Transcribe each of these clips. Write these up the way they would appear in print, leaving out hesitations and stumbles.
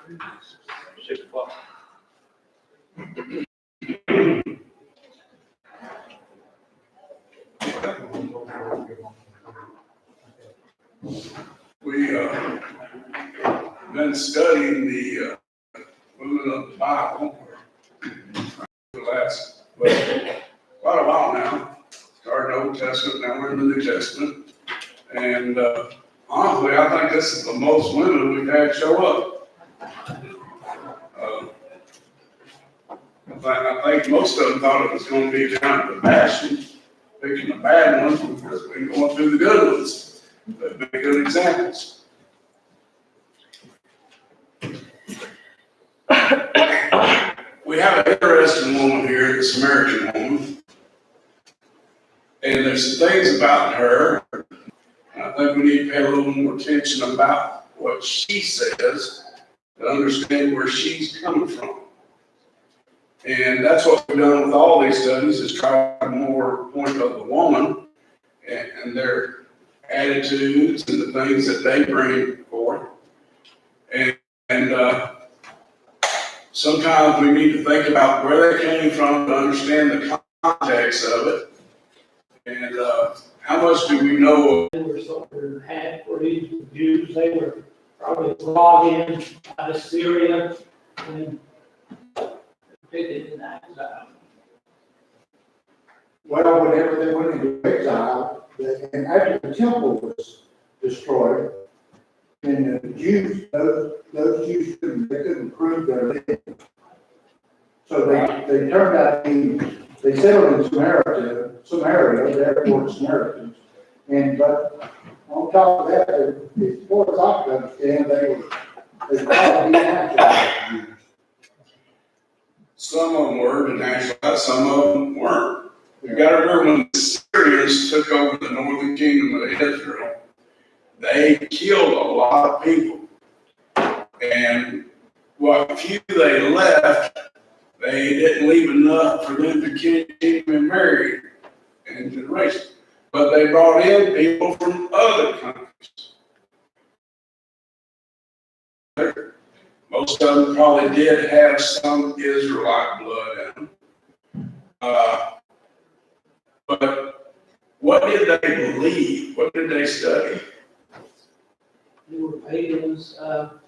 6 o'clock. We been studying the movement of the Bible for the last, quite a while now. Started Old Testament, now we're in the New Testament. And honestly, I think this is the most women we've had show up. I think most of them thought it was going to be kind of a bashing, picking the bad ones because we're going through the good ones. They've been good examples. We have an interesting woman here, the Samaritan woman. And there's some things about her. I think we need to pay a little more attention about what she says to understand where she's coming from. And that's what we've done with all these studies, is try to more point of the woman and their attitudes and the things that they bring forth. And sometimes we need to think about where they came from to understand the context of it. And how much do we know? They were something had for these Jews. They were probably brought in out of Syria and fitted in exile. Well, whenever they went into exile, and after the temple was destroyed, and the Jews, those Jews couldn't prove their lineage. So they turned out they settled in Samaria, therefore Samaritans. And but on top of that, as far as I can understand, they probably naturalized Jews. Some of them were naturalized, some of them weren't. You got to remember, when the Syrians took over the northern kingdom of Israel, they killed a lot of people. And what few they left, they didn't leave enough for them to keep them married in generations. But they brought in people from other countries. Most of them probably did have some Israelite blood in them. But what did they believe? What did they study? They were pagans.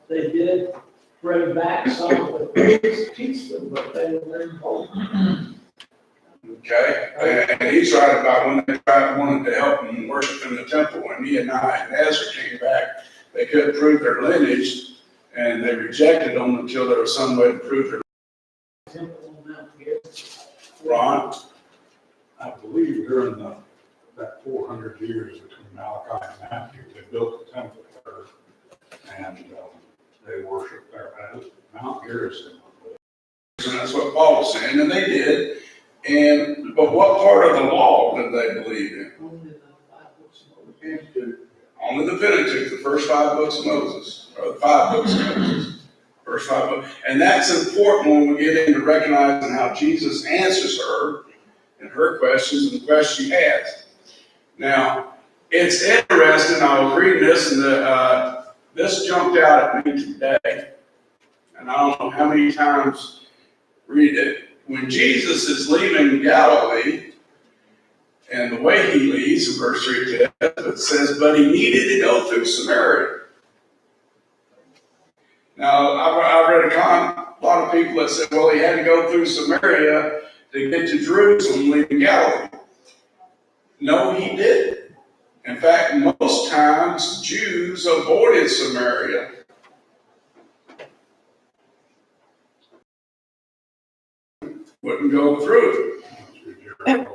They did bring back some of the things, teach them, but they were very bold. Okay, and he's right about when they wanted to help them worship in the temple. When Nehemiah and Ezra came back, they couldn't prove their lineage, and they rejected them until there was some way to prove their Temple on Mount here. Ron. I believe during that 400 years between Malachi and Matthew, they built a temple there, and they worshiped there at Mount Gerizim. And that's what Paul was saying, and they did. But what part of the law did they believe in? Only the 5 books of Moses. Only the Pentateuch, the first 5 books of Moses, or the 5 books of Moses, first 5 books. And that's important when we get into recognizing how Jesus answers her and her questions and the questions she has. Now, it's interesting. I was reading this, and this jumped out at me today, and I don't know how many times read it. When Jesus is leaving Galilee, and the way he leaves, in verse 3 it says, but he needed to go through Samaria. Now, I've read a lot of people that said, well, he had to go through Samaria to get to Jerusalem, leaving Galilee. No, he didn't. In fact, most times, Jews avoided Samaria. Wouldn't go through it. Kind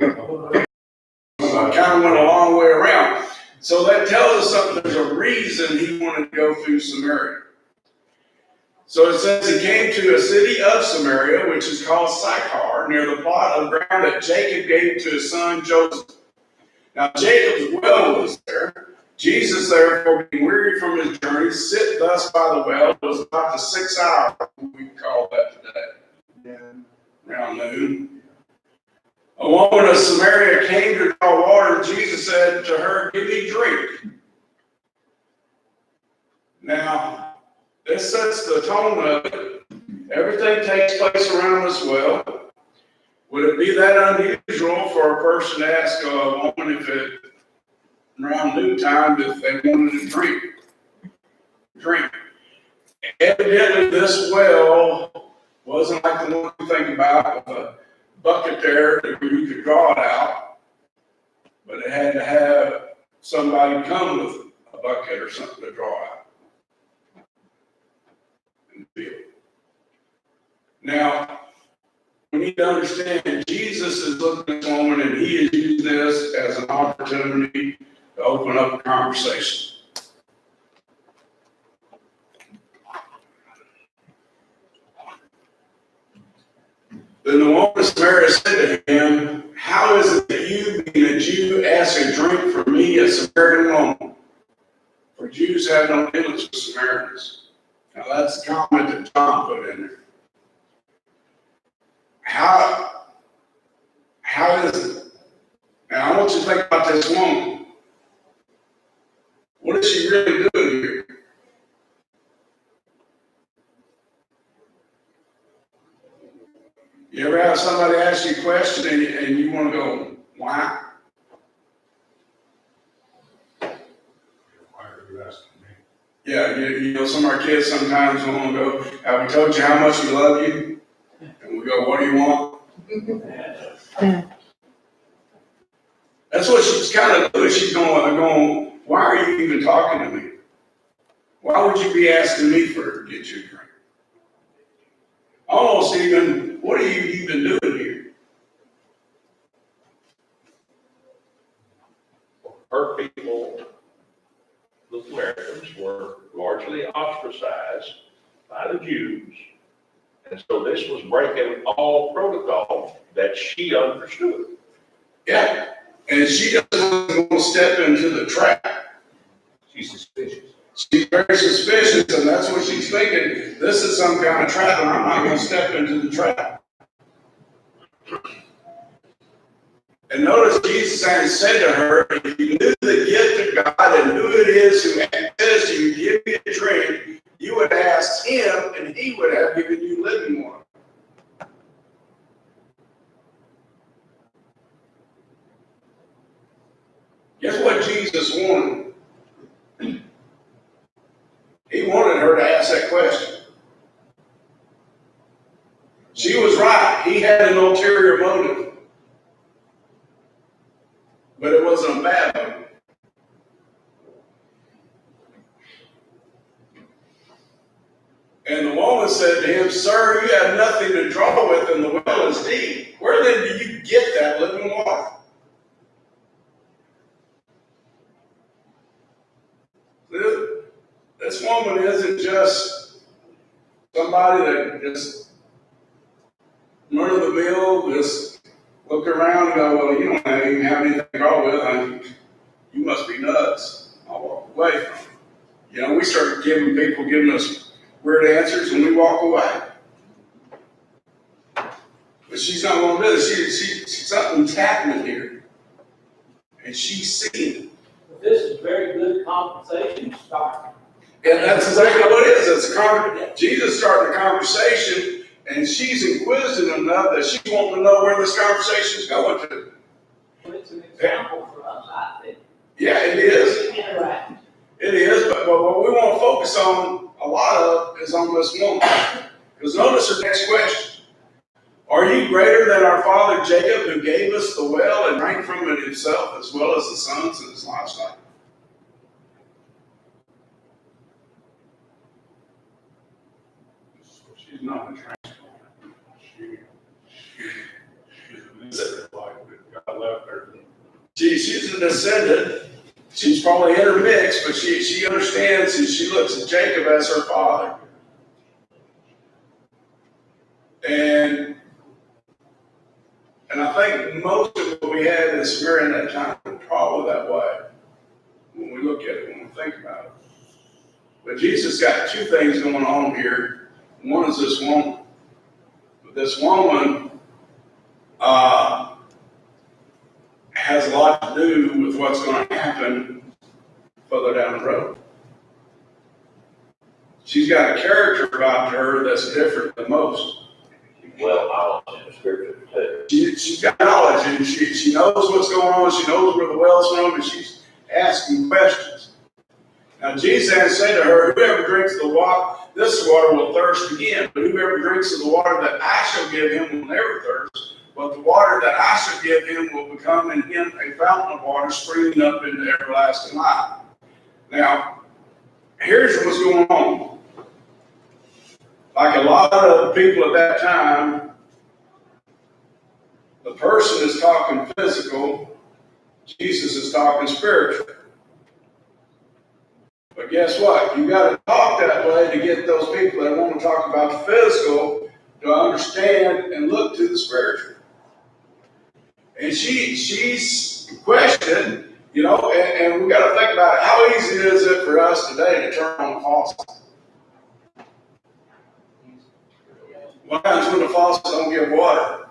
of went a long way around. So that tells us something. There's a reason he wanted to go through Samaria. So it says he came to a city of Samaria, which is called Sychar, near the plot of ground that Jacob gave to his son Joseph. Now Jacob's well was there. Jesus, therefore, being weary from his journey, sit thus by the well. It was about the 6th hour, we call that today. Yeah. Around noon. A woman of Samaria came to draw water, and Jesus said to her, give me drink. Now, This sets the tone of it. Everything takes place around this well. Would it be that unusual for a person to ask a woman if it, around noontime, if they wanted to drink? Evidently, this well wasn't like the one you think about with a bucket there where you could draw it out, but it had to have somebody come with a bucket or something to draw out in the field. Now, we need to understand Jesus is looking at this woman and he is using this as an opportunity to open up a conversation. Then the woman of Samaria said to him, how is it that you, being a Jew, ask a drink from me, a Samaritan woman? For Jews have no dealings with Samaritans. Now that's the comment that John put in there. How is it? Now I want you to think about this woman. What is she really doing here? You ever have somebody ask you a question and you want to go, why? Why are you asking me? Yeah, you know, some of our kids sometimes want to go, have we told you how much we love you? And we go, what do you want? That's what she's kind of doing. She's going, why are you even talking to me? Why would you be asking me to get you a drink? Almost even, what are you even doing here? Her people, the Samaritans, were largely ostracized by the Jews. And so this was breaking all protocol that she understood. Yeah. And she doesn't want to step into the trap. She's suspicious. She's very suspicious, and that's what she's thinking. This is some kind of trap, and I'm not going to step into the trap. And notice Jesus said to her, if you knew the gift of God and who it is who says to you, give me a drink, you would ask him, and he would have given you living water. Guess what Jesus wanted? He wanted her to ask that question. She was right. He had an ulterior motive. But it wasn't a bad one. And the woman said to him, sir, you have nothing to draw with, and the well is deep. Where then do you get that living water? This woman isn't just somebody that just run of the mill, just look around and go, well, you don't even have anything to draw with. You must be nuts. I'll walk away from it. You know, we start giving us weird answers and we walk away. But she's not going to do this. Something's happening here. And she's seeing it. This is very good compensation start. And that's exactly what it is. Jesus started a conversation, and she's inquisitive enough that she wants to know where this conversation is going to. It's an example for us, I think. Yeah, it is. Interact. It is, but what we want to focus on a lot of is on this woman. Because notice her next question. Are you greater than our father Jacob, who gave us the well and drank from it himself, as well as the sons and his livestock? She's not a transplant. She's like God left her. She's a descendant. She's probably intermixed, but she understands and she looks at Jacob as her father. And I think most of what we had in Samaria in that time was probably that way when we look at it, when we think about it. But Jesus got two things going on here. One is this woman. But this woman has a lot to do with what's going to happen further down the road. She's got a character about her that's different than most. Well, knowledge in the scripture too. She's got knowledge, and she knows what's going on. She knows where the well's from, and she's asking questions. Now, Jesus had said to her, whoever drinks the water, this water will thirst again, but whoever drinks of the water that I shall give him will never thirst. But the water that I shall give him will become in him a fountain of water springing up into everlasting life. Now, here's what's going on. Like a lot of people at that time, the person is talking physical, Jesus is talking spiritual. But guess what? You got to talk that way to get those people that want to talk about the physical to understand and look to the spiritual. And she's questioned, and we got to think about it. How easy is it for us today to turn on the faucet? What happens when the faucet don't give water?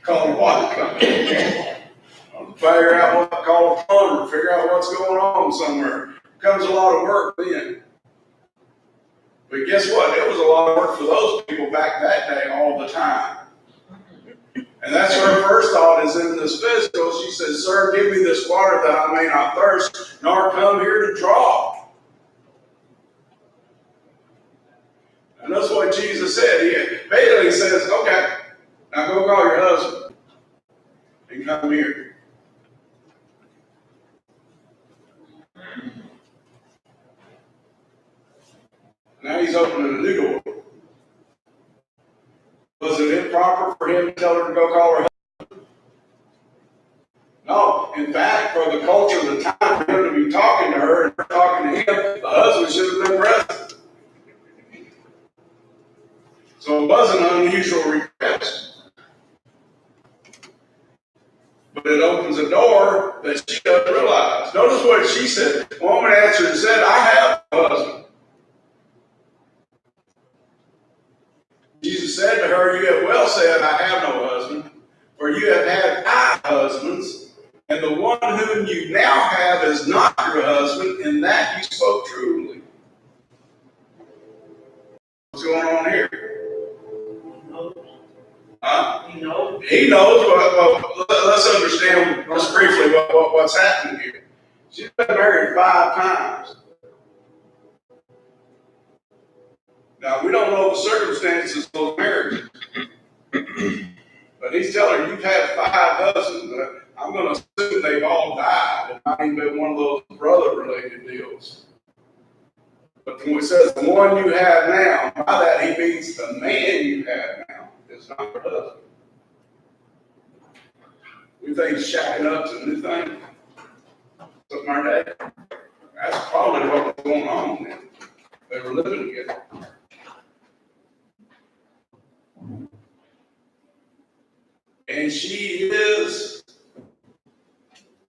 Call the water company. Figure out what, call a plumber, figure out what's going on somewhere. Becomes a lot of work then. But guess what? It was a lot of work for those people back that day all the time. And that's her first thought is in this physical. She says, sir, give me this water that I may not thirst, nor come here to draw. And that's what Jesus said. He basically says, okay, now go call your husband and come here. Now he's opening a new door. Was it improper for him to tell her to go call her husband? No. In fact, for the culture of the time, for him to be talking to her and her talking to him, the husband should have been present. So it wasn't an unusual request. But it opens a door that she doesn't realize. Notice what she said. The woman answered and said, I have a husband. Jesus said to her, you have well said, I have no husband, for you have had 5 husbands, and the one whom you now have is not your husband, in that you spoke truly. What's going on here? He knows. He knows. Well, let's understand just briefly what's happening here. She's been married 5 times. Now, we don't know the circumstances of those marriages. But he's telling her, you've had 5 husbands. I'm going to assume they've all died. It might even been one of those brother-related deals. But when it says the one you have now, by that he means the man you have now is not your husband. We think shacking up's a new thing. Something like that. That's probably what was going on then. They were living together. And she is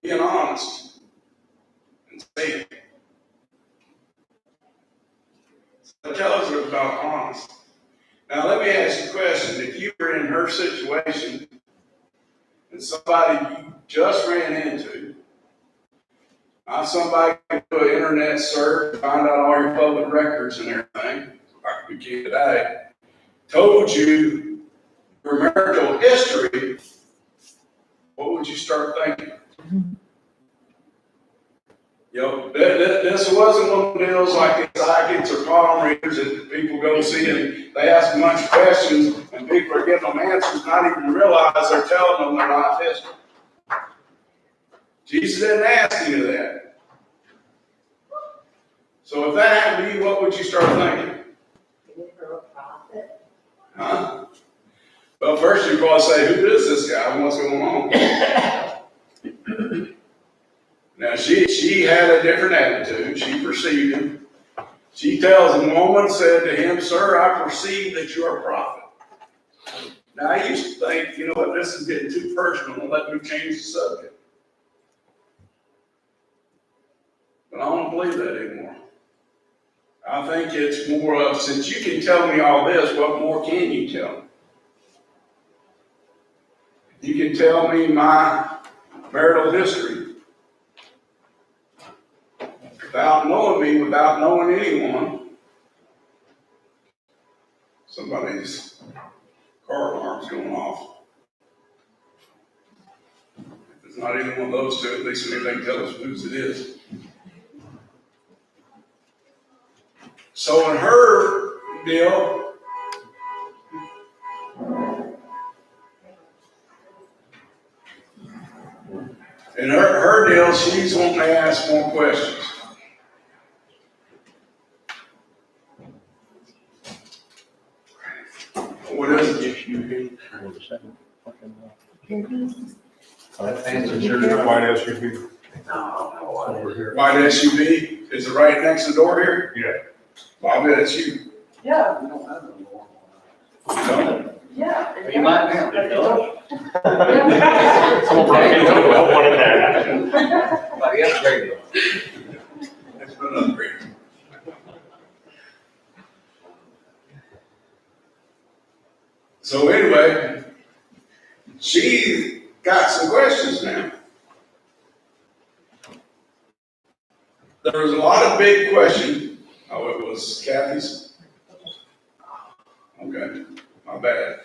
being honest and saying. So it tells her about honesty. Now let me ask you a question. If you were in her situation and somebody you just ran into, not somebody who can do an internet search, find out all your public records and everything, like we can today, told you your marital history, what would you start thinking? This wasn't one of the deals like the psychics or palm readers that people go see and they ask a bunch of questions and people are getting them answers, not even realize they're telling them their life history. Jesus didn't ask any of that. So if that happened to you, what would you start thinking? Huh? Well, first you'd probably say, who is this guy and what's going on? Now, she had a different attitude. She perceived him. She tells him, the woman said to him, sir, I perceive that you are a prophet. Now, I used to think, you know what, this is getting too personal. Let me change the subject. But I don't believe that anymore. I think it's more of, since you can tell me all this, what more can you tell me? You can tell me my marital history. without knowing me, without knowing anyone. Somebody's car alarm's going off. If it's not either one of those two, at least maybe they can tell us whose it is. So in her deal, she's wanting to ask more questions. What is it? Answers your white SUV over here. White SUV, is it right next to the door here? Yeah. Well, I bet it's you. Yeah, No? yeah. You might now. Someone brought me to one in there. Somebody upgraded it. It's been upgraded. So anyway, she got some questions now. There was a lot of big questions. Oh, it was Kathy's? Okay, my bad.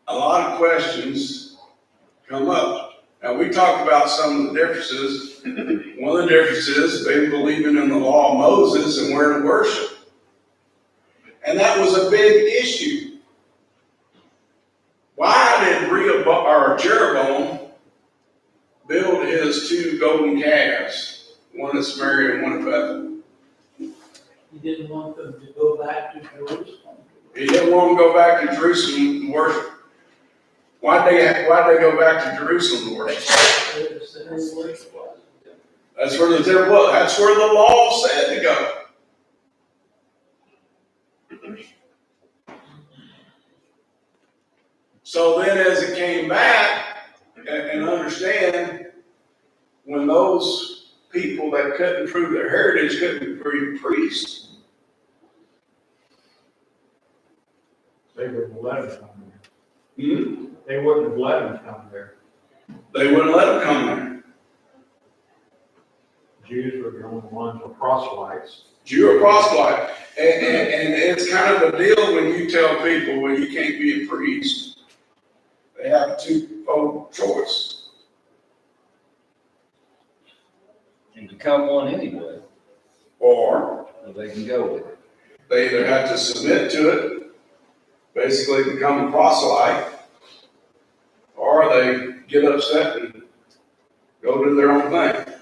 A lot of questions come up. Now, we talked about some of the differences. One of the differences, they believing in the law of Moses and where to worship. And that was a big issue. Why did Jeroboam build his two golden calves, one at Samaria and one at Bethel? He didn't want them to go back to Jerusalem. He didn't want them to go back to Jerusalem to worship. Why'd they go back to Jerusalem to worship? That's where the temple was. That's where the law said to go. So then as it came back, and understand, when those people that couldn't prove their heritage couldn't be priests, They wouldn't let him come there. hmm? They wouldn't have let him come there. They wouldn't let them come there. Jews were the only ones with proselytes. Jew or proselyte. And it's kind of a deal when you tell people, well, you can't be a priest. They have a twofold choice. And become one anyway, Or so they can go with it. they either have to submit to it, basically become a proselyte, or they get upset and go do their own thing.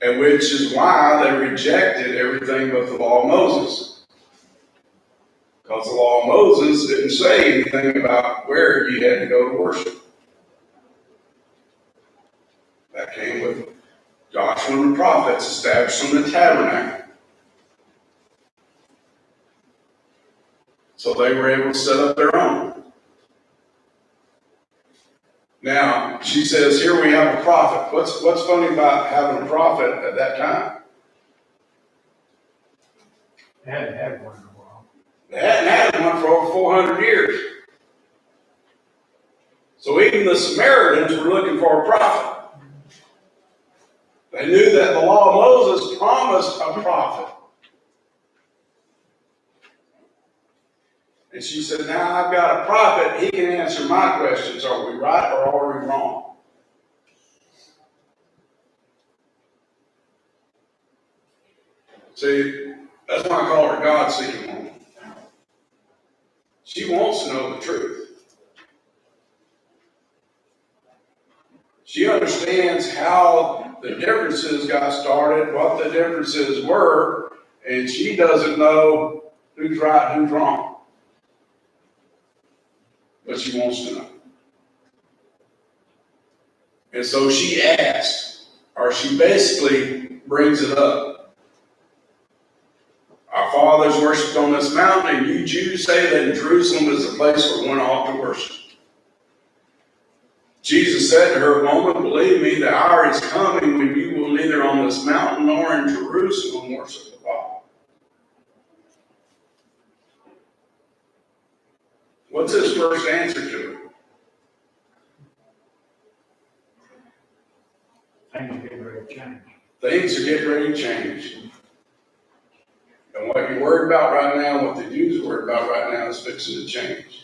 And which is why they rejected everything but the law of Moses. Because the law of Moses didn't say anything about where you had to go to worship. That came with Joshua and the prophets establishing the tabernacle. So they were able to set up their own. Now, she says, here we have a prophet. What's funny about having a prophet at that time? They hadn't had one in a while. They hadn't had one for over 400 years. So even the Samaritans were looking for a prophet. They knew that the law of Moses promised a prophet. And she said, now I've got a prophet. He can answer my questions. Are we right or are we wrong? See, that's why I call her God-seeking woman. She wants to know the truth. She understands how the differences got started, what the differences were, and she doesn't know who's right and who's wrong. But she wants to know. And so she asks, or she basically brings it up. Our fathers worshipped on this mountain, and you Jews say that Jerusalem is the place where one ought to worship. Jesus said to her, woman, believe me, the hour is coming when you will neither on this mountain nor in Jerusalem worship the Father. What's his first answer to her? change. Things are getting ready to change. And what you're worried about right now, what the Jews are worried about right now is fixing to change.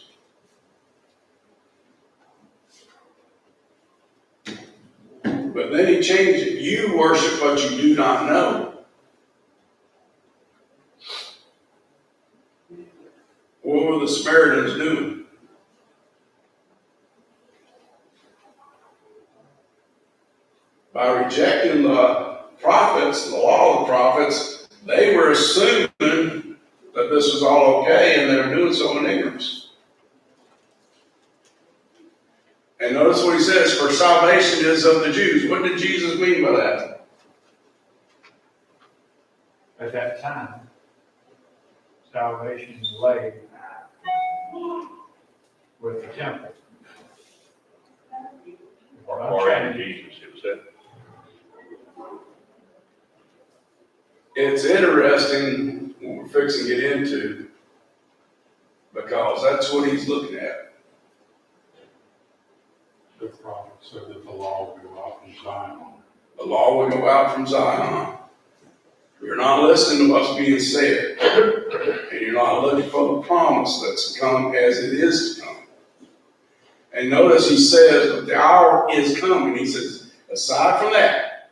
But then he changed it. You worship what you do not know. What were the Samaritans doing? By rejecting the prophets, the law of the prophets, they were assuming that this was all okay, and they were doing so in ignorance. And notice what he says, for salvation is of the Jews. What did Jesus mean by that? At that time, salvation lay with the temple. Or in Jesus, it was that. It's interesting what we're fixing to get into, because that's what he's looking at. The prophet said that the law would go out from Zion. The law will go out from Zion. You're not listening to what's being said, and you're not looking for the promise that's to come as it is to come. And notice he says, but the hour is coming. He says, aside from that,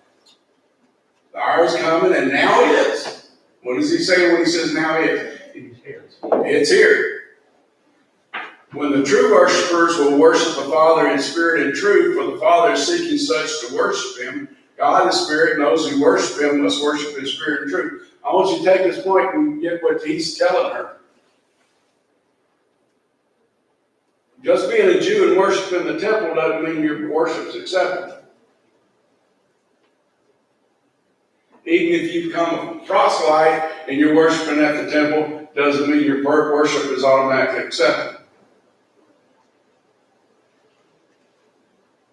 the hour is coming, and now it is. What does he say when he says now it is? He's here. It's here. When the true worshipers will worship the Father in spirit and truth, for the Father is seeking such to worship him. God is spirit, and those who worship him must worship in spirit and truth. I want you to take this point and get what he's telling her. Just being a Jew and worshiping the temple doesn't mean your worship's accepted. Even if you become a proselyte and you're worshiping at the temple, doesn't mean your worship is automatically accepted.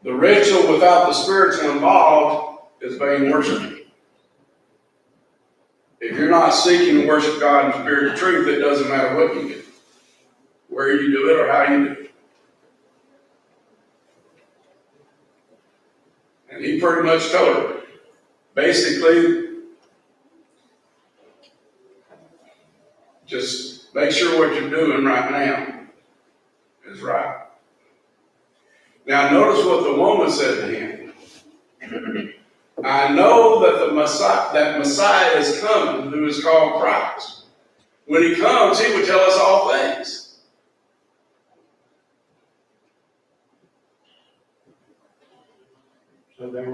The ritual without the spiritual involved is vain worship. If you're not seeking to worship God in spirit and truth, it doesn't matter what you do, where you do it, or how you do it. And he pretty much told her, basically, just make sure what you're doing right now is right. Now notice what the woman said to him. I know that Messiah is coming, who is called Christ. When he comes, he will tell us all things. So they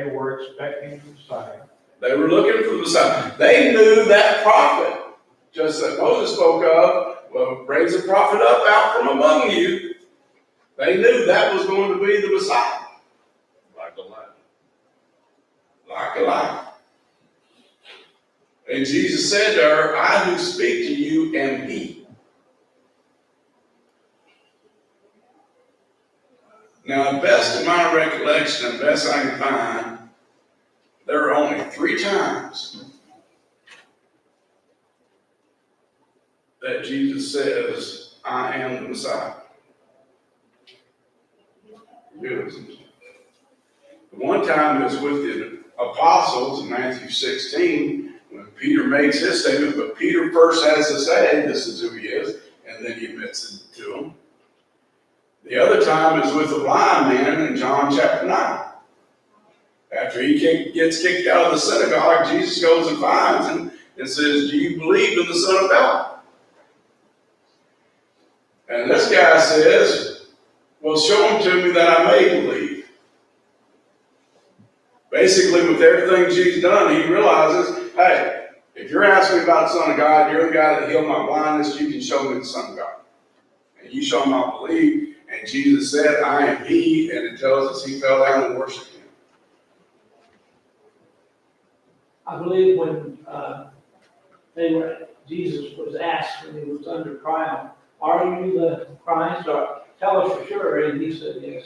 were expecting the Messiah. They were looking for the Messiah. They knew that prophet, just that Moses spoke of, well, raise a prophet up out from among you. They knew that was going to be the Messiah. Like a lie. Like a lie. And Jesus said to her, I who speak to you am he. Now, best of my recollection, and best I can find, there are only 3 times that Jesus says, I am the Messiah. The one time is with the apostles in Matthew 16, when Peter makes his statement, but Peter first has to say, this is who he is, and then he admits it to him. The other time is with the blind man in John chapter 9. After he gets kicked out of the synagogue, Jesus goes and finds him and says, do you believe in the Son of God? And this guy says, well, show him to me that I may believe. Basically, with everything Jesus done, he realizes, hey, if you're asking me about the Son of God, you're the guy that healed my blindness, you can show me the Son of God. And you show him I believe. And Jesus said, I am he, and it tells us he fell down and worshiped him. I believe when Jesus was asked when he was under trial, are you the Christ? Or tell us for sure. And he said, yes.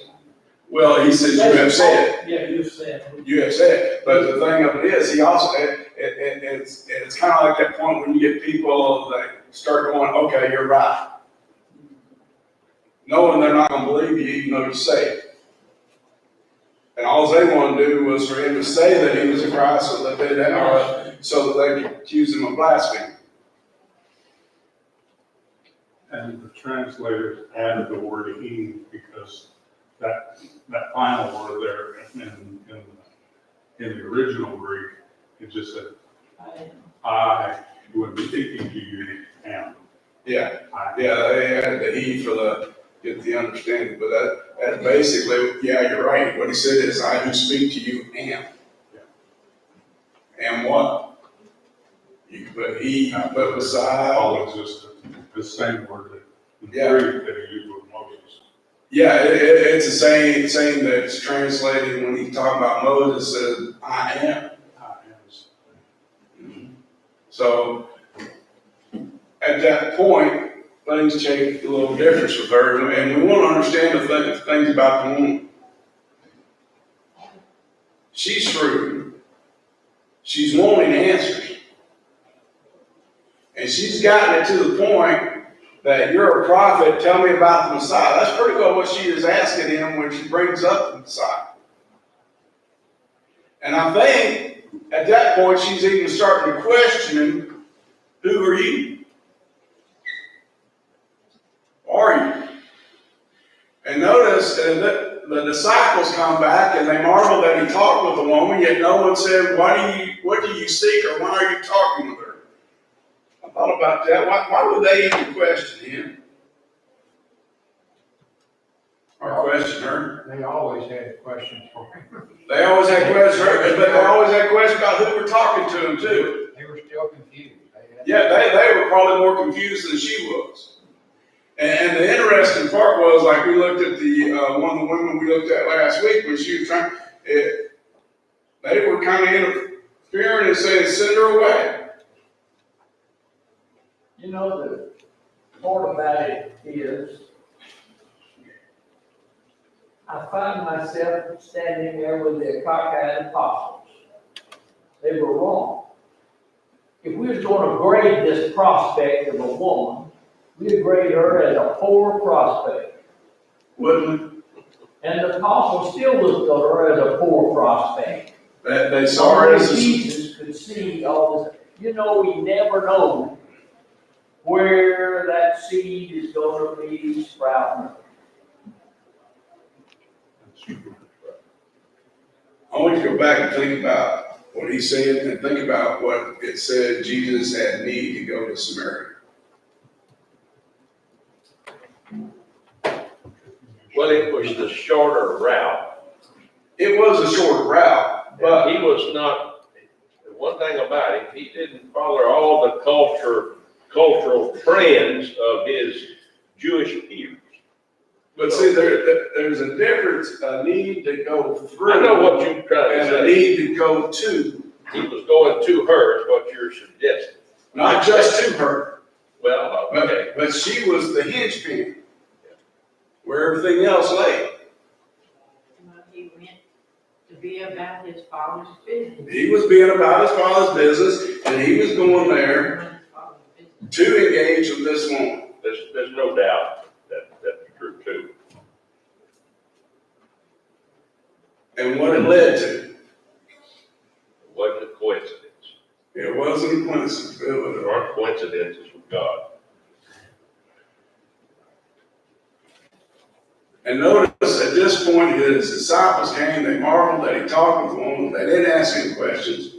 Well, he says, you have said. Yeah, you said. You have said. But the thing of it is, he also, it's kind of like that point when you get people that start going, okay, you're right. Knowing they're not going to believe you, even though you say it. And all they wanted to do was for him to say that he was a Christ so that they could accuse him of blasphemy. And the translators added the word he because that final word there in the original Greek, it just said, I, when speaking to you, am. Yeah, I am. yeah, they added the he for get the understanding, but that basically, yeah, you're right. What he said is, I who speak to you am. Am what? You can put he, you can put beside. All existed. The same word in Yeah. Greek that he used with Moses. Yeah, it's the same that's translated when he talked about Moses says, I am. I am. So at that point, things change a little difference with her, and we want to understand the things about the woman. She's shrewd. She's wanting answers. And she's gotten it to the point that you're a prophet, tell me about the Messiah. That's pretty well what she is asking him when she brings up the Messiah. And I think at that point she's even starting to question him, who are you? Are you? And notice that the disciples come back and they marvel that he talked with the woman, yet no one said, what do you seek, or why are you talking with her? I thought about that. Why would they even question him? Or question her? They always had questions for him. They always had questions for her, but they always had questions about who were talking to him too. They were still confused. Yeah, they were probably more confused than she was. And the interesting part was, like we looked at one of the women we looked at last week when she was trying, they were kind of interfering and saying, send her away. You know, the part about it is, I find myself standing there with the cockeyed apostles. They were wrong. If we was going to grade this prospect of a woman, we'd grade her as a poor prospect. Wouldn't And the apostles still looked at her as a poor prospect. they saw her as a, Jesus could see all this. You know, we never know where that seed is going to be sprouting. I want you to go back and think about what he said and think about what it said Jesus had need to go to Samaria. Well, it was the shorter route. It was a short route, but He was not, one thing about him, he didn't follow all the cultural trends of his Jewish peers. But see, there's a difference, a need to go through. I know what you're trying to And a say. need to go to, He was going to her, is what you're suggesting. not just to her, Well, okay. but she was the hinge pin where everything else lay. Well, he went to be about his father's business. He was being about his father's business, and he was going there to engage with this woman. There's no doubt that that's true too. And what it led to. It wasn't a coincidence. It wasn't a coincidence. There aren't coincidences with God. And notice at this point, his disciples came, they marveled that he talked with the woman, they didn't ask him questions.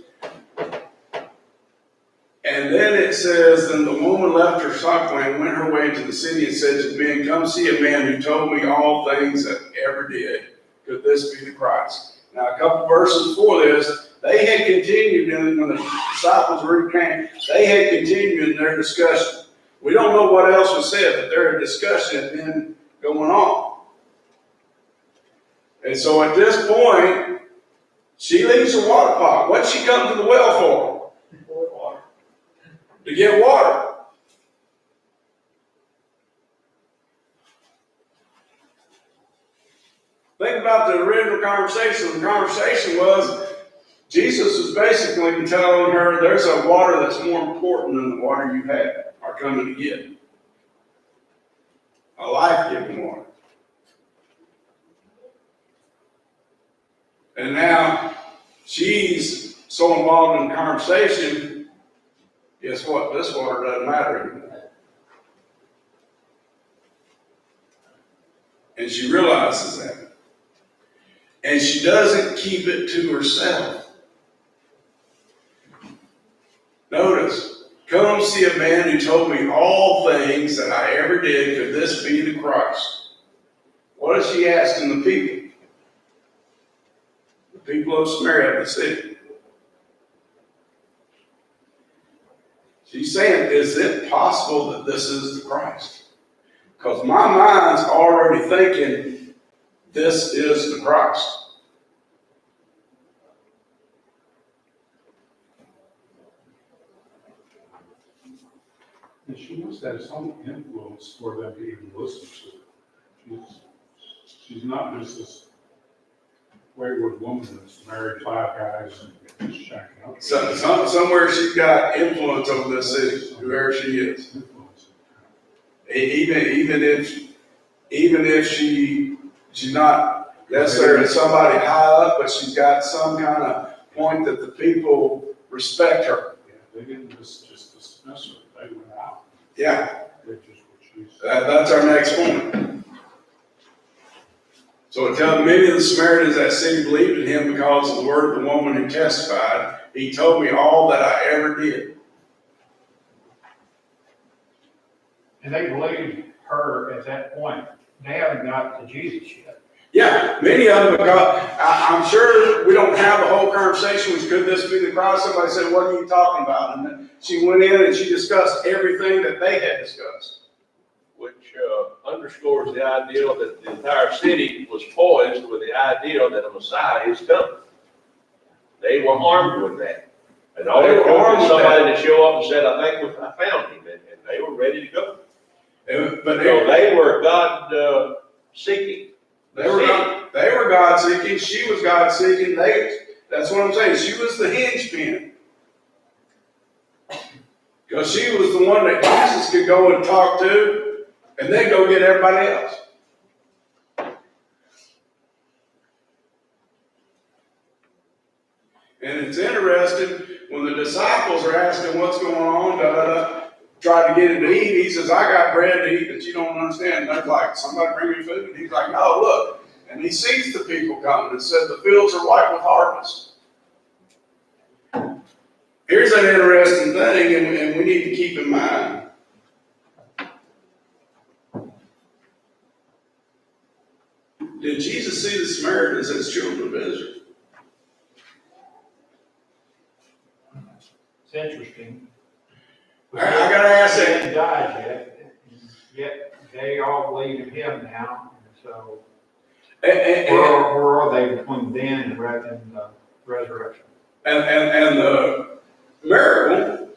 And then it says, then the woman left her suckling and went her way to the city and said to the men, come see a man who told me all things that ever did. Could this be the Christ? Now, a couple verses before this, they had continued, when the disciples came, they had continued in their discussion. We don't know what else was said, but their discussion had been going on. And so at this point, she leaves her water pot. What'd she come to the well for? To get water. Think about the original conversation. The conversation was, Jesus was basically telling her there's a water that's more important than the water you have are coming to get. A life-giving water. so involved in the conversation, guess what? This water doesn't matter anymore. And she realizes that. And she doesn't keep it to herself. Notice, come see a man who told me all things that I ever did. Could this be the Christ? What is she asking the people? The people of Samaria, the city. She's saying, is it possible that this is the Christ? Because my mind's already thinking this is the Christ. And she must have some influence for them to even listen to her. She's not just this wayward woman that's married 5 guys and just shacking up. Somewhere she's got influence over this city, whoever she is. Even if she's not necessarily somebody high up, but she's got some kind of point that the people respect her. Yeah, they didn't just dismiss her. They went out. Yeah, They just what she said. that's our next point. So it tells many of the Samaritans that city believed in him because of the word of the woman who testified. He told me all that I ever did. And they believed her at that point. They haven't got to Jesus yet. Yeah, many of them, because I'm sure we don't have the whole conversation, which could this be the Christ? Somebody said, what are you talking about? And then she went in and she discussed everything that they had discussed. Which underscores the idea that the entire city was poised with the idea that a Messiah is coming. They were armed with that. And all they were armed with somebody to show up and said, I found him, and they were ready to go. But So they were God seeking. they were God seeking. She was God seeking. That's what I'm saying. She was the hinge pin. Because she was the one that Jesus could go and talk to, and then go get everybody else. And it's interesting when the disciples are asking what's going on, try to get him to eat. He says, I got bread to eat that you don't understand. And they're like, somebody bring me food. And he's like, no, look. And he sees the people coming and said, the fields are white with harvest. Here's an interesting thing, and we need to keep in mind. Did Jesus see the Samaritans as children of Israel? It's interesting. I gotta ask He that. hasn't died yet they all believe in him now. And so where are they between then and the resurrection? And the miracle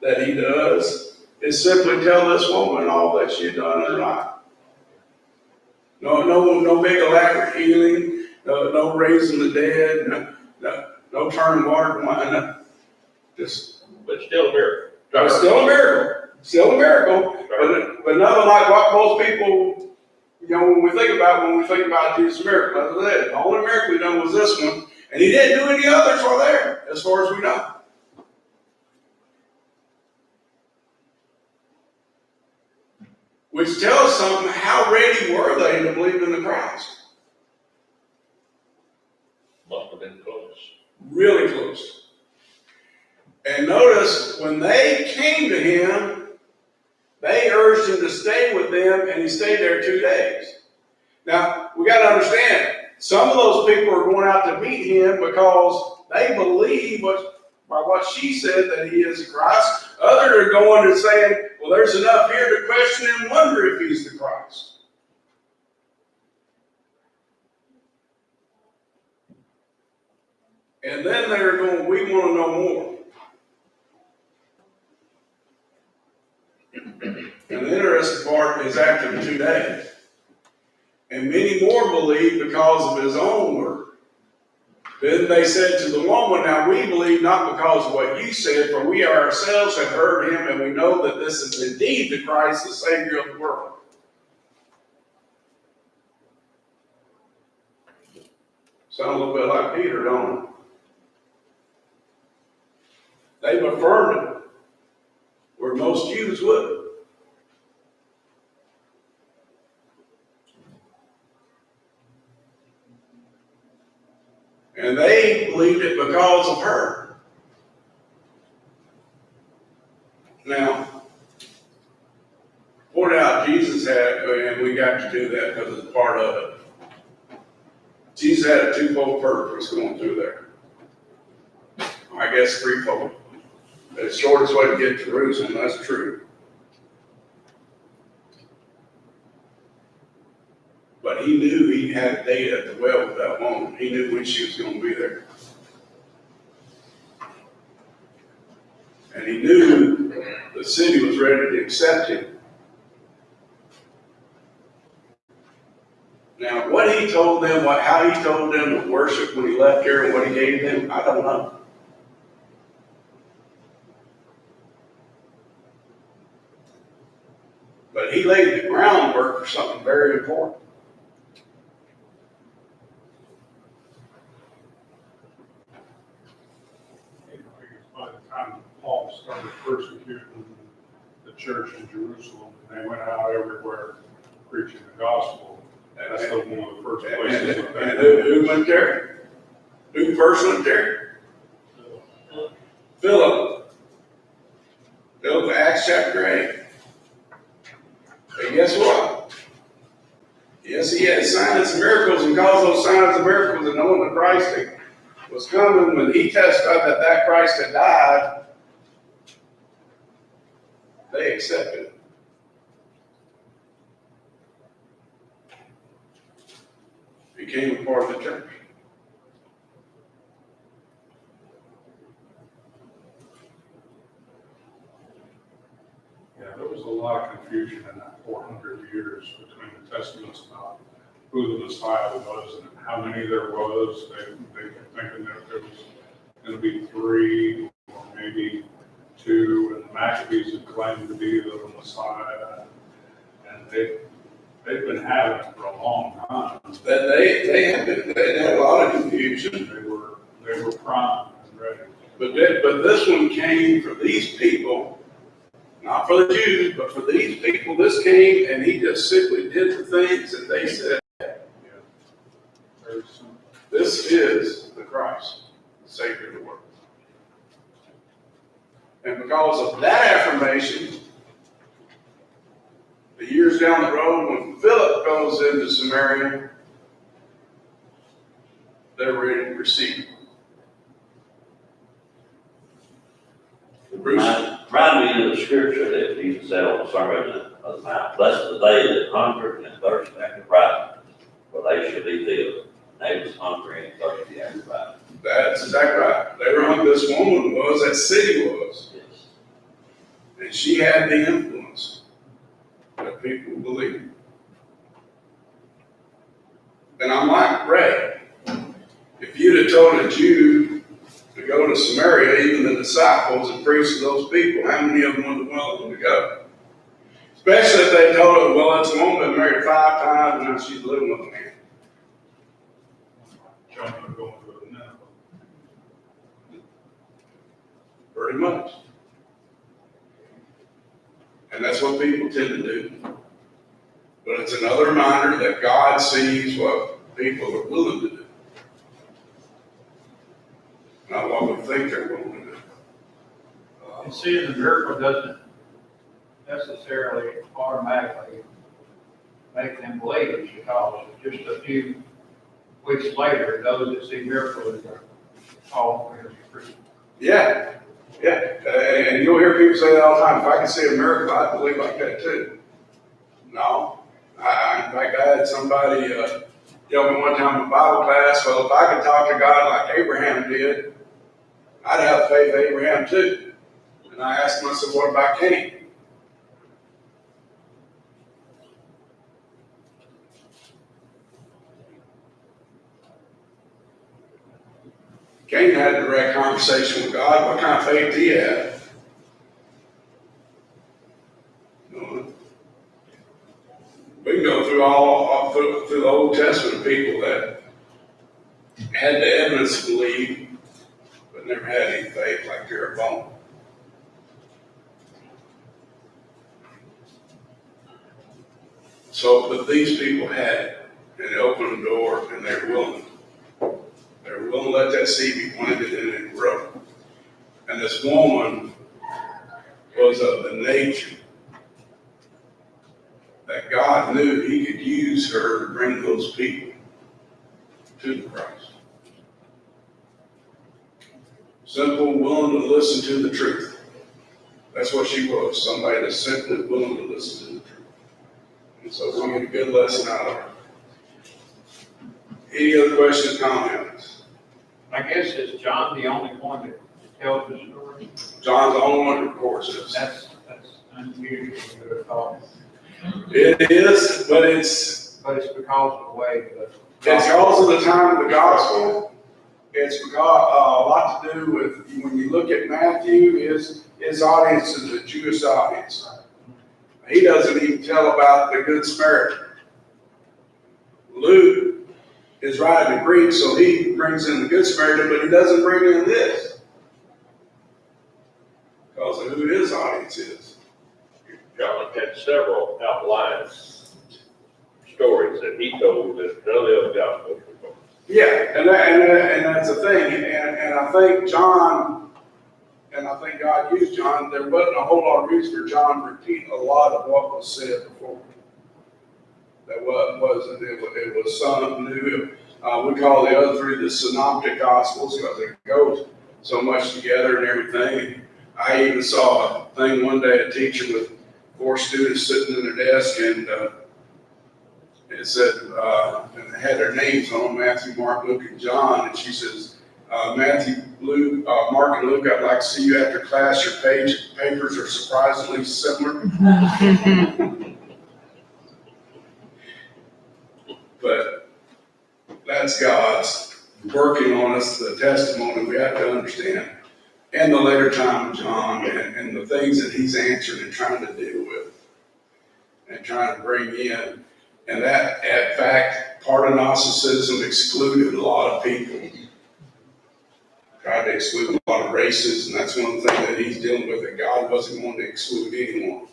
that he does is simply tell this woman all that she'd done in her life. No big elaborate healing, no raising the dead, no turning water to wine. But still a miracle. It's still a miracle. Still a miracle. But nothing like what most people, when we think about Jesus' miracle. As I said, the only miracle he done was this one. And he didn't do any others while there, as far as we know. Which tells us something, how ready were they to believe in the Christ? Must have been close. Really close. And notice, when they came to him, they urged him to stay with them, and he stayed there 2 days. Now, we got to understand, some of those people are going out to meet him because they believe by what she said that he is the Christ. Others are going and saying, well, there's enough here to question and wonder if he's the Christ. And then they're going, we want to know more. And the interesting part is after the 2 days. And many more believe because of his own word. Then they said to the woman, now we believe not because of what you said, for we ourselves have heard him, and we know that this is indeed the Christ, the Savior of the world. Sound a little bit like Peter, don't it? They've affirmed it, where most Jews wouldn't. And they believed it because of her. Now, point out Jesus had, and we got to do that because it's part of it. Jesus had a twofold purpose going through there. I guess threefold. The shortest way to get to Jerusalem, that's true. But he knew he had a date at the well with that woman. He knew when she was going to be there. And he knew the city was ready to accept him. Now, what he told them, how he told them to worship when he left here and what he gave them, I don't know. But he laid the groundwork for something very important. By the time Paul started persecuting the church in Jerusalem, and they went out everywhere preaching the gospel. That's one of the first places that they And who went there? Who first went there? Philip. Philip, Acts chapter 8. And guess what? Yes, he had signs and miracles, and because those signs and miracles and knowing the Christ was coming, when he testified that Christ had died, they accepted it. Became a part of the church. Yeah, there was a lot of confusion in that 400 years between the testaments about who the Messiah was and how many there was. They kept thinking that there was going to be 3 or maybe 2, and the Maccabees had claimed to be the Messiah. And they've been having it for a long time. That they had a lot of confusion. They were primed and ready. But this one came for these people. Not for the Jews, but for these people, this came and he just simply did the things that they said. Yeah. Very simple. This is the Christ, the Savior of the world. And because of that affirmation, the years down the road, when Philip goes into Samaria, they're ready to receive him. Remind me of the scripture that Jesus said on the Sermon on the Mount. Blessed are they that hunger and thirst after righteousness, for they shall be filled. They was hungry and thirsty after righteousness. That's exactly right. They were hungry. This woman was, that city was. Yes. And she had the influence that people believe. And I'm like Ray. If you'd have told a Jew to go to Samaria, even the disciples, and preach to those people, how many of them would have willing to go? Especially if they told them, well, this woman been married 5 times and now she's living with a man. Jumping and going to the Nineveh. Pretty much. And that's what people tend to do. But it's another reminder that God sees what people are willing to do, not what we think they're willing to do. And seeing the miracle doesn't necessarily automatically make them believers, because just a few weeks later, those that see miracles are all Christians. Yeah, yeah. And you'll hear people say that all the time. If I can see a miracle, I believe like that too. No. In fact, I had somebody tell me one time in Bible class, well, if I could talk to God like Abraham did, I'd have faith in Abraham too. And I asked him, I said, what about Cain? Cain had a direct conversation with God. What kind of faith did he have? No. We can go through all through the Old Testament people that had the evidence to believe, but never had any faith, like Jeroboam. So, but these people had it, and they opened the door, and they were willing. They were willing to let that seed be planted in and grow. And this woman was of the nature that God knew he could use her to bring those people to the Christ. Simple, willing to listen to the truth. That's what she was, somebody that's simply willing to listen to the truth. And so we get a good lesson out of her. Any other questions, comments? I guess is John the only one that tells the story? John's the only one who records this. That's unusual, you would have thought. It is, but it's But it's because of the way the. because of the time of the gospel. It's because a lot to do with, when you look at Matthew, his audience is a Jewish audience. He doesn't even tell about the Good Samaritan. Luke is writing to Greek, so he brings in the Good Samaritan, but he doesn't bring in this. Because of who his audience is. John had several outline stories that he told that none of the other gospels were. Yeah, and that's the thing, and I think John, and I think God used John, there wasn't a whole lot of reason for John to repeat a lot of what was said before. That wasn't, it was some new, we call the other three the synoptic gospels, because they go so much together and everything. I even saw a thing one day, a teacher with 4 students sitting in their desk, and it said, and it had their names on Matthew, Mark, Luke, and John. And she says, Matthew, Luke, Mark, and Luke, I'd like to see you after class. Your papers are surprisingly similar. But that's God's working on us, the testimony we have to understand. And the later time of John and the things that he's answered and trying to deal with and trying to bring in. And that, in fact, part of Gnosticism excluded a lot of people. Tried to exclude a lot of races, and that's one of the things that he's dealing with, that God wasn't going to exclude anyone.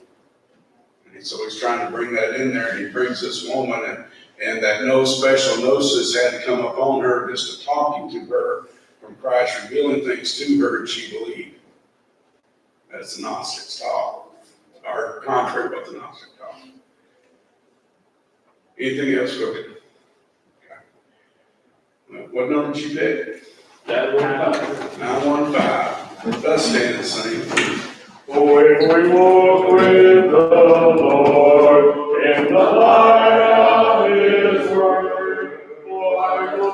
And so he's trying to bring that in there, and he brings this woman, and that no special gnosis had to come upon her, just to talking to her from Christ, revealing things to her, and she believed. That's the Gnostics talk, or contrary to what the Gnostics talk. Anything else, go ahead. Okay. What number did you pick? 915. 915. Let's stand and sing. When we walk with the Lord in the light